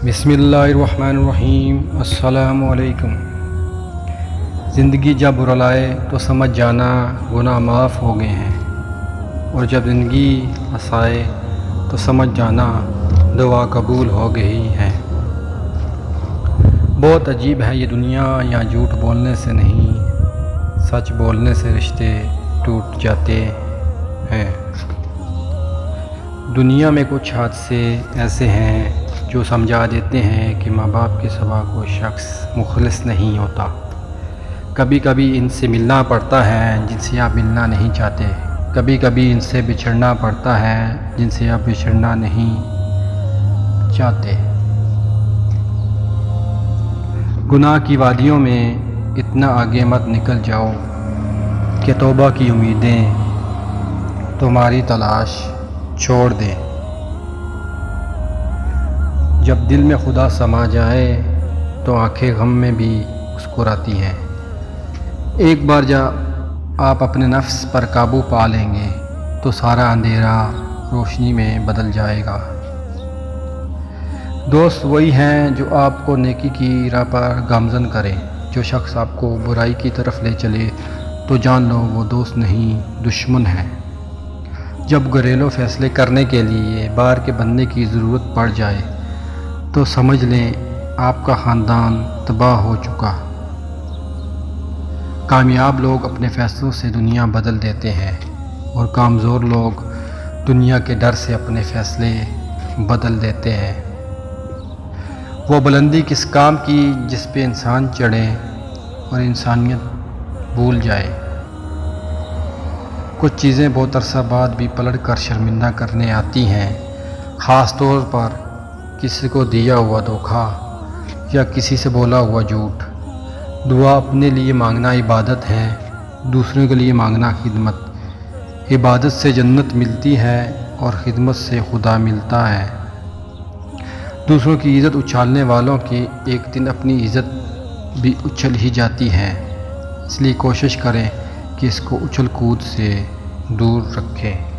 بسم اللہ الرحمن الرحیم۔ السلام علیکم۔ زندگی جب رلائے تو سمجھ جانا گناہ معاف ہو گئے ہیں، اور جب زندگی ہنسائے تو سمجھ جانا دعا قبول ہو گئی ہے۔ بہت عجیب ہے یہ دنیا، یہاں جھوٹ بولنے سے نہیں، سچ بولنے سے رشتے ٹوٹ جاتے ہیں۔ دنیا میں کچھ حادثے ایسے ہیں جو سمجھا دیتے ہیں کہ ماں باپ کے سوا کوئی شخص مخلص نہیں ہوتا۔ کبھی کبھی ان سے ملنا پڑتا ہے جن سے آپ ملنا نہیں چاہتے، کبھی کبھی ان سے بچھڑنا پڑتا ہے جن سے آپ بچھڑنا نہیں چاہتے۔ گناہ کی وادیوں میں اتنا آگے مت نکل جاؤ کہ توبہ کی امیدیں تمہاری تلاش چھوڑ دیں۔ جب دل میں خدا سما جائے تو آنکھیں غم میں بھی مسکراتی ہیں۔ ایک بار جب آپ اپنے نفس پر قابو پا لیں گے تو سارا اندھیرا روشنی میں بدل جائے گا۔ دوست وہی ہیں جو آپ کو نیکی کی راہ پر گامزن کریں۔ جو شخص آپ کو برائی کی طرف لے چلے تو جان لو وہ دوست نہیں، دشمن ہے۔ جب گھریلو فیصلے کرنے کے لیے باہر کے بندے کی ضرورت پڑ جائے تو سمجھ لیں آپ کا خاندان تباہ ہو چکا۔ کامیاب لوگ اپنے فیصلوں سے دنیا بدل دیتے ہیں، اور کمزور لوگ دنیا کے ڈر سے اپنے فیصلے بدل دیتے ہیں۔ وہ بلندی کس کام کی جس پہ انسان چڑھے اور انسانیت بھول جائے۔ کچھ چیزیں بہت عرصہ بعد بھی پلٹ کر شرمندہ کرنے آتی ہیں، خاص طور پر کسی کو دیا ہوا دھوکہ یا کسی سے بولا ہوا جھوٹ۔ دعا اپنے لیے مانگنا عبادت ہے، دوسروں کے لیے مانگنا خدمت۔ عبادت سے جنت ملتی ہے اور خدمت سے خدا ملتا ہے۔ دوسروں کی عزت اچھالنے والوں کی ایک دن اپنی عزت بھی اچھل ہی جاتی ہے، اس لیے کوشش کریں کہ اس کو اچھل کود سے دور رکھیں۔